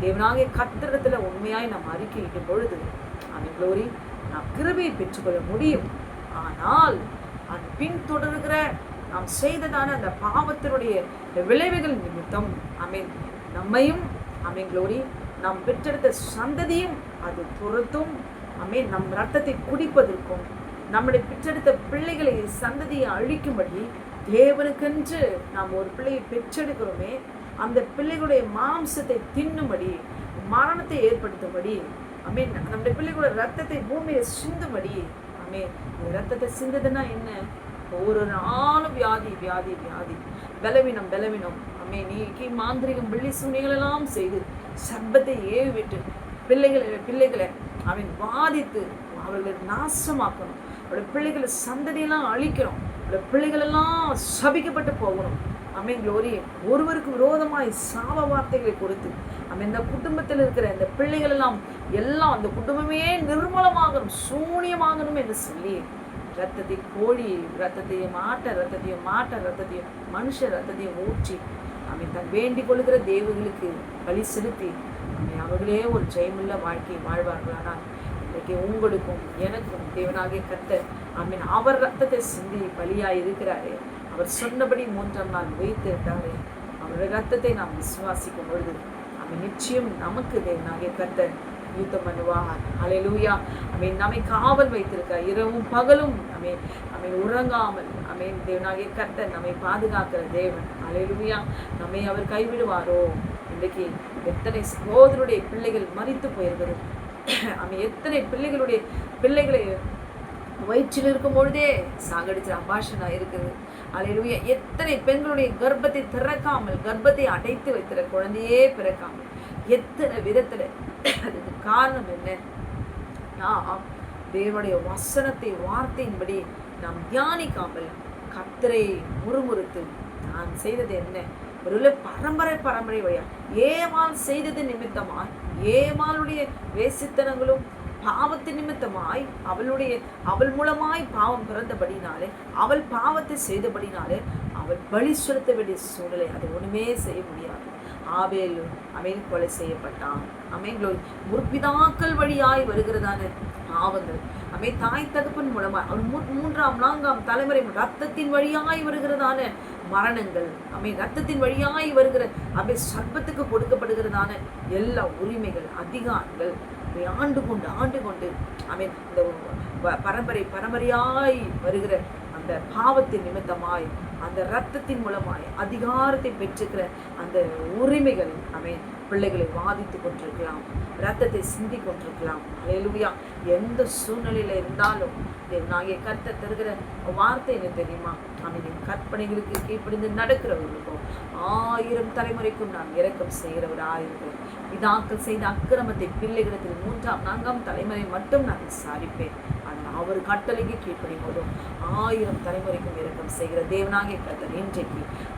Speaker 1: தேவனாகிய கர்த்தரிடத்துல உண்மையாய் நாம் அறிக்கையிடும் பொழுது க்ளோரி நாம் கிருபையை பெற்றுக்கொள்ள முடியும். ஆனால் அது பின்தொடர்கிற நாம் செய்ததான அந்த பாவத்தினுடைய விளைவுகள் நிமித்தம் நம்மையும் க்ளோரி நாம் பெற்றெடுத்த சந்ததியும் அது துரத்தும். நம் ரத்தத்தை குடிப்பதற்கும், நம்முடைய பெற்றெடுத்த பிள்ளைகளை சந்ததியை அழிக்கும்படி தேவனுக்கென்று நாம் ஒரு பிள்ளையை பெற்றெடுக்கிறோமே, அந்த பிள்ளைகளுடைய மாம்சத்தை தின்னும்படி, மரணத்தை ஏற்படுத்தும்படி, நம்முடைய பிள்ளைகளோட ரத்தத்தை பூமியை சிந்தும்படி. ரத்தத்தை சிந்ததுன்னா என்ன? ஒவ்வொரு நாளும் வியாதி வியாதி வியாதி, பலவீனம் பலவீனம். நீக்கி மாந்திரிகம் வெள்ளி சூனிகளெல்லாம் செய்து சர்ப்பத்தை ஏவி விட்டு பிள்ளைகளை பாதித்து அவர்களை நாசமாக்கணும். அவருடைய பிள்ளைகளை சந்ததியெல்லாம் அழிக்கணும். அவருடைய பிள்ளைகளெல்லாம் சபிக்கப்பட்டு போகணும். ஆமென் க்ளோரி, ஒருவருக்கு விரோதமாய் சாப வார்த்தைகளை கொடுத்து இந்த குடும்பத்தில் இருக்கிற இந்த பிள்ளைகள் எல்லாம் அந்த குடும்பமே நிர்மலமாகணும், சூனியமாகணும் என்று சொல்லி ரத்தத்தை கோழி ரத்தத்தையும் ரத்தத்தையும் மனுஷ ரத்தத்தையும் ஊற்றி தன் வேண்டிக் கொள்கிற தேவர்களுக்கு பலி செலுத்தி அவர்களே ஒரு ஜெயமுள்ள வாழ்க்கையை வாழ்வார்களானால் இன்றைக்கு உங்களுக்கும் எனக்கும் தேவனாகிய கர்த்தர் அவர் ரத்தத்தை சிந்தி பலியாய் இருக்கிறாரே, அவர் சொன்னபடி 3ஆம் நாள் வைத்திருக்காரே, அவருடைய ரத்தத்தை நாம் விசுவாசிக்கும் பொழுது நிச்சயம் நமக்கு தேவனாகிய கர்த்தர் யுத்தம் பண்ணுவார். ஹல்லேலூயா. நம்மை காவல் வைத்திருக்கார், இரவும் பகலும் உறங்காமல் தேவனாகிய கர்த்தர் நம்மை பாதுகாக்கிற தேவன். ஹல்லேலூயா. நம்மை அவர் கைவிடுவாரோ? இன்றைக்கு எத்தனை சகோதரருடைய பிள்ளைகள் மரித்து போயிருக்கிறது. எத்தனை பிள்ளைகளை வயிற்றில் இருக்கும் பொழுதே சாகடிச்ச அபாஷனா இருக்குது. அல்லேலூயா. எத்தனை பெண்களுடைய கர்ப்பத்தை திறக்காமல், கர்ப்பத்தை அடைத்து வைத்திர குழந்தையே பிறக்காமல், எத்தனை விதத்துல. அதுக்கு காரணம் என்ன? நாம் தேவனுடைய வசனத்தை வார்த்தையின்படி நாம் தியானிக்காமல் கர்த்தரை முறுமுறுத்து நான் செய்தது என்ன? ஒரு பரம்பரை வழியா ஏவாள் செய்தது நிமித்தமா, ஏவாளுடைய வேசித்தனங்களும் பாவத்தின் நிமித்தமாய் அவள் மூலமாய் பாவம் பிறந்தபடினாலே, அவள் பாவத்தை செய்தபடினாலே அவள் பலி செலுத்த வேண்டிய சூழ்நிலை. அது ஒண்ணுமே செய்ய முடியாது. ஆபேல் கொலை செய்யப்பட்டான். முற்பிதாக்கள் வழியாய் வருகிறதான பாவங்கள், தாய் தகப்பன் மூலமாய் அவள் 3ஆம் 4ஆம் தலைமுறை ரத்தத்தின் வழியாய் வருகிறதான மரணங்கள், ரத்தத்தின் வழியாய் வருகிற சர்ப்பத்துக்கு கொடுக்கப்படுகிறதான எல்லா உரிமைகள், அதிகாரங்கள் ஆண்டு கொண்டு இந்த பரம்பரையாய் வருகிற அந்த பாவத்தின் நிமித்தமாய், அந்த இரத்தத்தின் மூலமாய் அதிகாரத்தை பெற்றுக்கிற அந்த உரிமைகள் பிள்ளைகளை வாதித்து கொண்டிருக்கலாம், இரத்தத்தை சிந்தி கொண்டிருக்கலாம். அல்லேலூயா. எந்த சூழ்நிலையில இருந்தாலும் தேவனாகிய கர்த்தர் தருகிற வார்த்தை என்ன தெரியுமா? கற்பனைகளுக்கு கீழ்ப்படிந்து நடக்கிறவர்களுக்கும் 1000 தலைமுறைக்கும் நான் இரக்கம் செய்கிறவராயிருக்கிறேன். பிதாக்கள் செய்த அக்கிரமத்தை பிள்ளைகளிடத்தில் 3ஆம் 4ஆம் தலைமுறை மட்டும் நான் விசாரிப்பேன். ஆனால் அவர் கட்டளைக்கு கீழ்ப்படியும் போதும் 1000 தலைமுறைக்கும் இரக்கம் செய்கிற தேவனாகிய கர்த்தர்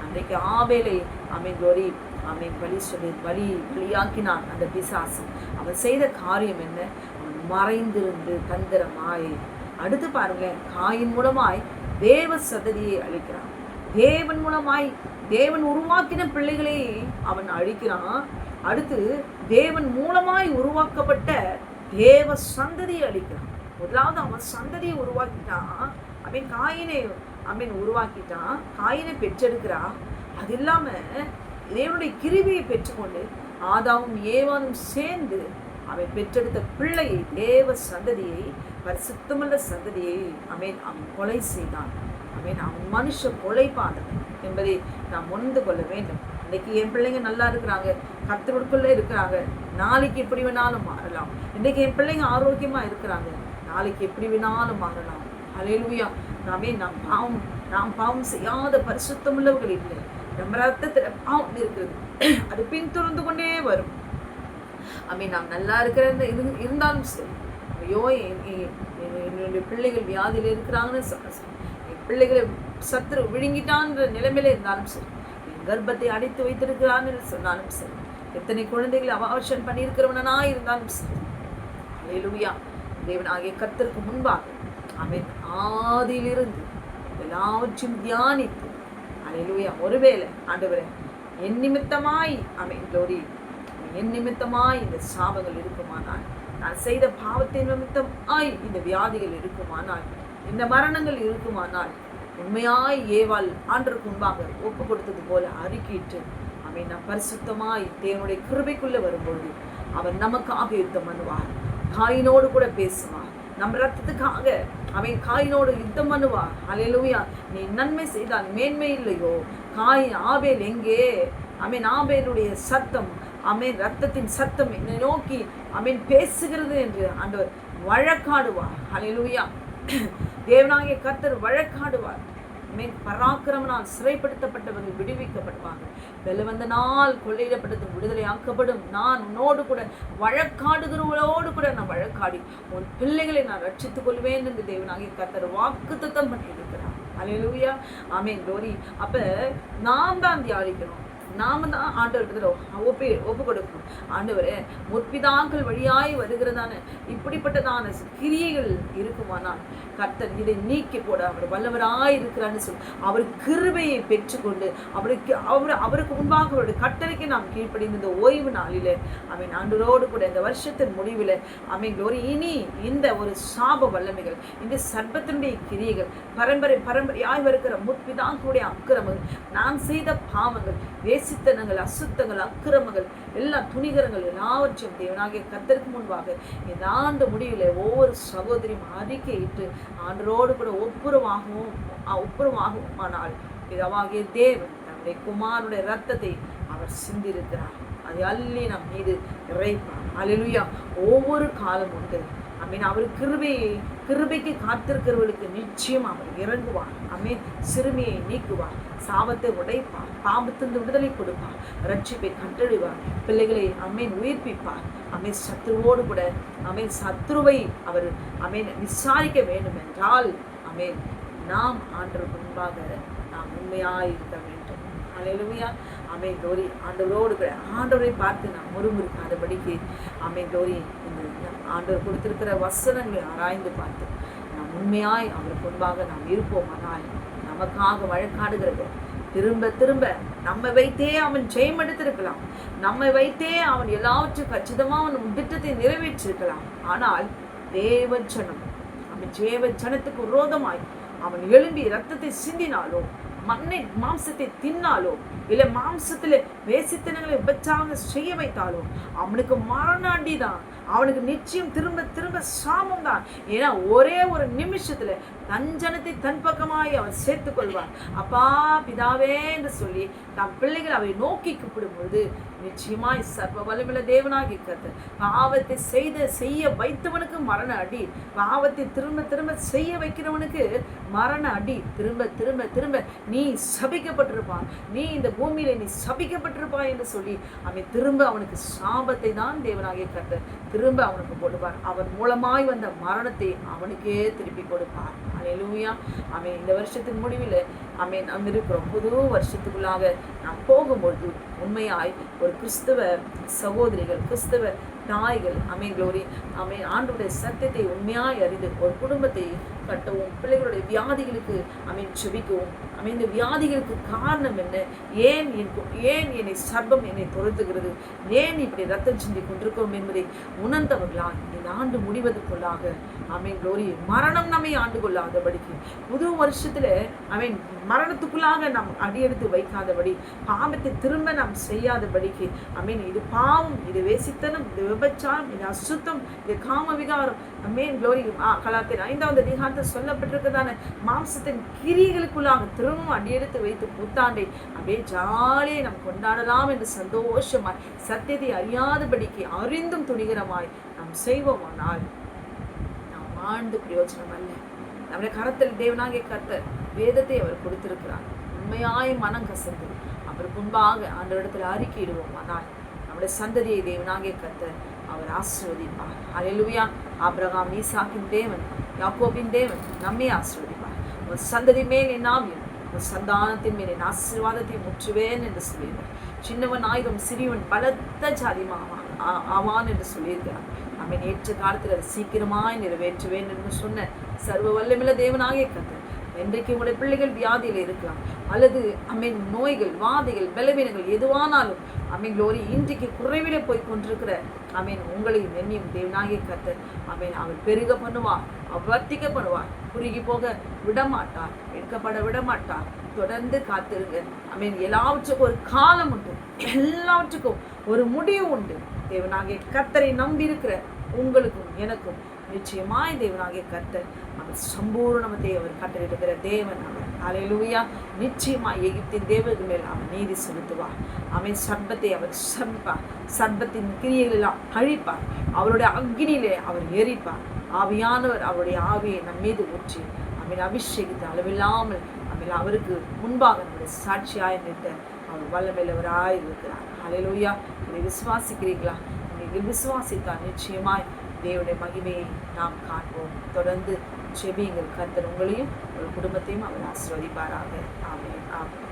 Speaker 1: அன்றைக்கு ஆபேலை க்ளோரி பலியாக்கினான். அந்த பிசாசு அவன் செய்த காரியம் என்ன? அவன் மறைந்திருந்து தந்திரமாய். அடுத்து பாருங்களேன், காயின் மூலமாய் தேவ சந்ததியை அழிக்கிறான். தேவன் மூலமாய் தேவன் உருவாக்கின பிள்ளைகளை அவன் அழிக்கிறான். அடுத்து தேவன் மூலமாய் உருவாக்கப்பட்ட தேவ சந்ததியை அழிக்கிறான். முதலாவது அவன் சந்ததியை உருவாக்கிட்டான். காயினை உருவாக்கிட்டான், காயினை பெற்றெடுக்கிறான். அது இல்லாம தேவனுடைய கிருபையை பெற்றுக்கொண்டு ஆதாமும் ஏவாளும் சேர்ந்து அவன் பெற்றெடுத்த பிள்ளையை, தேவ சந்ததியை, பரிசுத்தமுள்ள சந்ததியை அவன் கொலை செய்தான். அவன் மனுஷ கொலைபாதகன் என்பதை நாம் உணர்ந்து கொள்ள வேண்டும். இன்னைக்கு என் பிள்ளைங்க நல்லா இருக்கிறாங்க, கர்த்தருக்குள்ள இருக்கிறாங்க, நாளைக்கு எப்படி வேணாலும் மாறலாம். இன்னைக்கு என் பிள்ளைங்க ஆரோக்கியமா இருக்கிறாங்க, நாளைக்கு எப்படி வேணாலும் மாறலாம். அல்லேலூயா. நாம் பாவம் செய்யாத பரிசுத்தமுள்ளவர்கள் இல்லை. நம்ம ரத்தத்துல பாவம் இருக்கிறது, அது பின்தொடர்ந்து கொண்டே வரும். நாம் நல்லா இருக்கிற இருந்தாலும் சரி, ஐயோ என்னுடைய பிள்ளைகள் வியாதியில இருக்கிறாங்கன்னு பிள்ளைகளை சத்துரு விழுங்கிட்டான்ற நிலைமையில இருந்தாலும் சரி, என் கர்ப்பத்தை அடைத்து வைத்திருக்கிறான்னு சொன்னாலும் சரி, எத்தனை குழந்தைகளை அபார்ஷன் பண்ணியிருக்கிறவனா இருந்தாலும் சரி, அல்லேலூயா. தேவனாகிய கர்த்தருக்கு முன்பாக ஆதியிலிருந்து எல்லாவற்றையும் தியானித்து, அல்லேலூயா, ஒருவேளை ஆண்டவரே என் நிமித்தமாய் க்ளோரி என் நிமித்தமாய் இந்த சாபங்கள் இருக்குமானால், நான் செய்த பாவத்தின் நிமித்தமாய் இந்த வியாதிகள் இருக்குமானால், இந்த மரணங்கள் இருக்குமானால், உண்மையாய் ஏவாள் ஆண்டருக்கு முன்பாக ஒப்பு கொடுத்தது போல அறிக்கையிட்டு நாம் பரிசுத்தமாய் தேவனுடைய கிருபைக்குள்ள வரும்பொழுது அவர் நமக்காக யுத்தம் பண்ணுவார். காயினோடு கூட பேசுவார். நம்ம ரத்தத்துக்காக காயினோடு யுத்தம் பண்ணுவார். அல்லேலூயா. நீ நன்மை செய்தால் மேன்மை இல்லையோ? ஆபேல் எங்கே? ஆபேலுடைய சத்தம், ரத்தத்தின் சத்தம் என்னை நோக்கி பேசுகிறது என்று ஆண்டவர் வழக்காடுவார். அல்லேலூயா. தேவனாகிய கர்த்தர் வழக்காடுவார். பராக்கிரமனால் சிறைப்படுத்தப்பட்டவர்கள் விடுவிக்கப்படுவார்கள். பலவந்தனால் கொள்ளையிடப்பட்டது விடுதலை ஆக்கப்படும். நான் உன்னோடு கூட வழக்காடுகிறவளோடு கூட நான் வழக்காடி உன் பிள்ளைகளை நான் ரட்சித்துக் கொள்வேன் என்று தேவனாகிய கர்த்தர் வாக்குத்தத்தம் பண்ணியிருக்கிறார். அல்லேலூயா. ஆமென். glory. அப்ப நாம் தான் தியானிக்கணும். நாம தான் ஆண்டவர்கிட்ட ஒப்பு கொடுக்கணும். ஆண்டவரே, முற்பிதாக்கள் வழியாய் வருகிறதான இப்படிப்பட்டதான கிரியைகள் இருக்குமானால் கர்த்தர் இதை நீக்கி போட அவர் வல்லவராய் இருக்கிறான்னு சொல்லி அவர் கிருபையை பெற்றுக்கொண்டு அவருக்கு முன்பாக அவருடைய கட்டளைக்கு நாம் கீழ்ப்படிந்த இந்த ஓய்வு நாளில அவன் ஆண்டவரோடு கூட இந்த வருஷத்தின் முடிவில் ஒரு இனி இந்த ஒரு சாப வல்லமைகள், இந்த சர்ப்பத்தினுடைய கிரியைகள், பரம்பரையாய் வருகிற முற்பிதாக்களுடைய அக்கிரமங்கள், நான் செய்த பாவங்கள், வேசித்தனங்கள், அசுத்தங்கள், அக்கிரமங்கள், எல்லா துணிகரங்கள் எல்லாவற்றையும் தேவனாகிய கர்த்தருக்கு முன்பாக இந்த ஆண்டு முடிவில் ஒவ்வொரு சகோதரியும் அறிக்கையிட்டு ஆண்டரோடு கூட ஒப்புரமாகுமானால் பிதாவாகிய தேவன் தன்னுடைய குமாரனுடைய இரத்தத்தை அவர் சிந்திருக்கிறார். அதை அள்ளி நம் மீது இறைப்பார். அல்லேலூயா. ஒவ்வொரு காலம் உண்டு. அவர் கிருபைக்கு காத்திருக்கிறவர்களுக்கு நிச்சயம் அவர் இறங்குவார். சிறுமியை நீக்குவார், சாபத்தை உடைப்பார், பாம்பத்திலிருந்து விடுதலை கொடுப்பார், ரட்சிப்பை கட்டளிவார், பிள்ளைகளை உயிர்ப்பிப்பார். சத்ருவோடு கூட சத்ருவை அவர் விசாரிக்க வேண்டும் என்றால் நாம் ஆண்டவருக்கு முன்பாக நாம் உண்மையாயிருக்க வேண்டும். அல்லேலூயா. glory. ஆண்டவரோடு கூட ஆண்டவரை பார்த்து நாம் முறுமுறுக்காதபடிக்கு glory. இந்த ஆண்டவர் கொடுத்திருக்கிற வசனங்களை ஆராய்ந்து பார்த்து நாம் உண்மையாய் அவருக்கு முன்பாக நாம் இருப்போமானால் நமக்காக வழக்காடுகிறது திரும்ப திரும்ப நம்மை வைத்தே அவன் ஜெயம் எடுத்திருக்கலாம். நம்மை வைத்தே அவன் எல்லாவற்றும் கச்சிதமா அவன் திட்டத்தை நிறைவேற்றிருக்கலாம். ஆனால் தேவஜனம் ஜனத்துக்கு விரோதமாய் அவன் எழும்பி ரத்தத்தை சிந்தினாலோ, மாம்சத்தை தின்னாலோ, இல்லை மாம்சத்துல வேசித்தனங்களை விபச்சாரங்க செய்ய வைத்தாலோ அவனுக்கு மரண அடிதான். அவனுக்கு நிச்சயம் திரும்ப திரும்ப சாபம் தான். ஏன்னா ஒரே ஒரு நிமிஷத்துல தன் ஜனத்தை தன் பக்கமாய் அவன் சேர்த்துக் கொள்வான். அப்பா பிதாவே என்று சொல்லி தன் பிள்ளைகள் அவை நோக்கி கூப்பிடும் பொழுது நிச்சயமாய் சர்வ வல்லமையுள்ள தேவனாகிய கர்த்தர் பாவத்தை செய்ய வைத்தவனுக்கு மரண அடி, பாவத்தை திரும்ப திரும்ப செய்ய வைக்கிறவனுக்கு மரண அடி. திரும்ப திரும்ப திரும்ப நீ சபிக்கப்பட்டிருப்பான், நீ இந்த பூமியில நீ சபிக்கப்பட்டிருப்பாய் என்று சொல்லி திரும்ப அவனுக்கு சாபத்தை தான் தேவனாகிய கர்த்தர் திரும்ப அவனுக்கு கொடுப்பார். அவன் மூலமாய் வந்த மரணத்தை அவனுக்கே திருப்பி கொடுப்பார். அல்லேலூயா. இந்த வருஷத்துக்கு முடிவில் நாம் இருக்கிறோம். புது வருஷத்துக்குள்ளாக நாம் போகும்பொழுது உண்மையாய் ஒரு கிறிஸ்தவ சகோதரிகள், கிறிஸ்தவ தாய்கள் glory. ஆண்டவருடைய சத்தியத்தை உண்மையாய் அறிந்து ஒரு குடும்பத்தை கட்டவும், பிள்ளைகளுடைய வியாதிகளுக்கு செபிக்கவும். இந்த வியாதிகளுக்கு காரணம் என்ன? ஏன் என்னை சர்ப்பம் என்னை துரத்துகிறது? ஏன் இப்படி ரத்தம் சிந்தி கொண்டிருக்கிறோம் என்பதை உணர்ந்தவர்களால் இந்த ஆண்டு முடிவதற்குள்ளாக glory. மரணம் நம்மை ஆண்டு கொள்ளாதபடிக்கு, புது வருஷத்துல மரணத்துக்குள்ளாக நாம் அடியெடுத்து வைக்காதபடி, பாவத்தை திரும்ப நாம் செய்யாதபடிக்கு இது பாவம், இது வேசித்தனம், இது விபச்சாரம், இது அசுத்தம், இது காம விகாரம் glory. கலாத்தியர் 5ஆம் அதிகாரத்தில் சொல்லப்பட்டிருக்கிறதான மாம்சத்தின் கிரியைகளுக்குள்ளாக திரும்பவும் அடியெடுத்து வைத்து புத்தாண்டை ஜாலியை நாம் கொண்டாடலாம் என்று சந்தோஷமாய் சத்தியத்தை அறியாதபடிக்கு அறிந்தும் துணிகரமாய் நாம் செய்வோமானால் நாம் ஆண்டு பிரயோஜனம் அல்ல. நம்முடைய கரத்தில் தேவனாகிய கர்த்தர் வேதத்தை அவர் கொடுத்திருக்கிறார். உண்மையாய் மனம் கசந்து அவருக்கு முன்பாக ஆண்டவரிடத்தில் அறிக்கையிடுவோமானால் நம்முடைய சந்ததியை தேவனாகிய கர்த்தர் அவர் ஆசீர்வதிப்பார். அல்லேலூயா. ஆபிரகாம், ஈசாக்கின் தேவன், யாக்கோபின் தேவன் நம்மை ஆசீர்வதிப்பார். ஒரு சந்ததி மேல் என் ஆவியும், ஒரு சந்தானத்தின் மேல் என் ஆசீர்வாதத்தை முற்றுவேன் என்று சொல்லியிருக்கிறார். சின்னவன் ஆயுதம், சிறியவன் பலத்த ஜாதிமா ஆவான் என்று சொல்லியிருக்கிறார். ஏற்ற காலத்தில் அதை சீக்கிரமாய் நிறைவேற்றுவேன் என்று சொன்ன சர்வ வல்லமையுள்ள தேவனாகிய கர்த்தர் இன்றைக்கு உங்களுடைய பிள்ளைகள் வியாதியில் இருக்கலாம், அல்லது நோய்கள், வாதைகள், பலவீனங்கள் எதுவானாலும் glory. இன்றைக்கு குறைவிலே போய் கொண்டிருக்கிற உங்களையும் என்னையும் தேவனாகிய கர்த்தர் அவர் பெருக பண்ணுவார், வர்த்திக்க பண்ணுவார், குறுகி போக விடமாட்டார், எடுக்கப்பட விடமாட்டார். தொடர்ந்து காத்திருங்க. எல்லாவற்றுக்கும் ஒரு காலம் உண்டு, எல்லாவற்றுக்கும் ஒரு முடிவு உண்டு. தேவனாகிய கர்த்தரை நம்பி இருக்கிற உங்களுக்கும் எனக்கும் நிச்சயமாய் தேவனாகிய கர்த்தர் அவர் சம்பூர்ணமத்தை அவர் கட்டளிடுகிற தேவன் அவர். அல்லேலூயா. நிச்சயமாய் எகிப்தின் தேவர்கள் மேல் அவர் நீதி செலுத்துவார். சர்ப்பத்தை அவர் சபிப்பார், சர்ப்பத்தின் கிரியைகள் எல்லாம் அழிப்பார், அவருடைய அக்னியிலே அவர் எரிப்பார். ஆவியானவர் அவருடைய ஆவியை நம் மீது ஊற்றி அபிஷேகித்து அளவில்லாமல் அவருக்கு முன்பாக நம்முடைய சாட்சியாய் நிற்க அவர் வல்லமையுள்ளவராய் இருக்கிறார். அல்லேலூயா. இதை விசுவாசிக்கிறீர்களா? நீங்கள் விசுவாசித்தால் நிச்சயமாய் தேவனுடைய மகிமையை நாம் காண்போம். தொடர்ந்து ஜெபியுங்கள். கர்த்தர் உங்களையும் உங்கள் குடும்பத்தையும் அவர் ஆசீர்வதிப்பாராக. ஆமென். ஆமென்.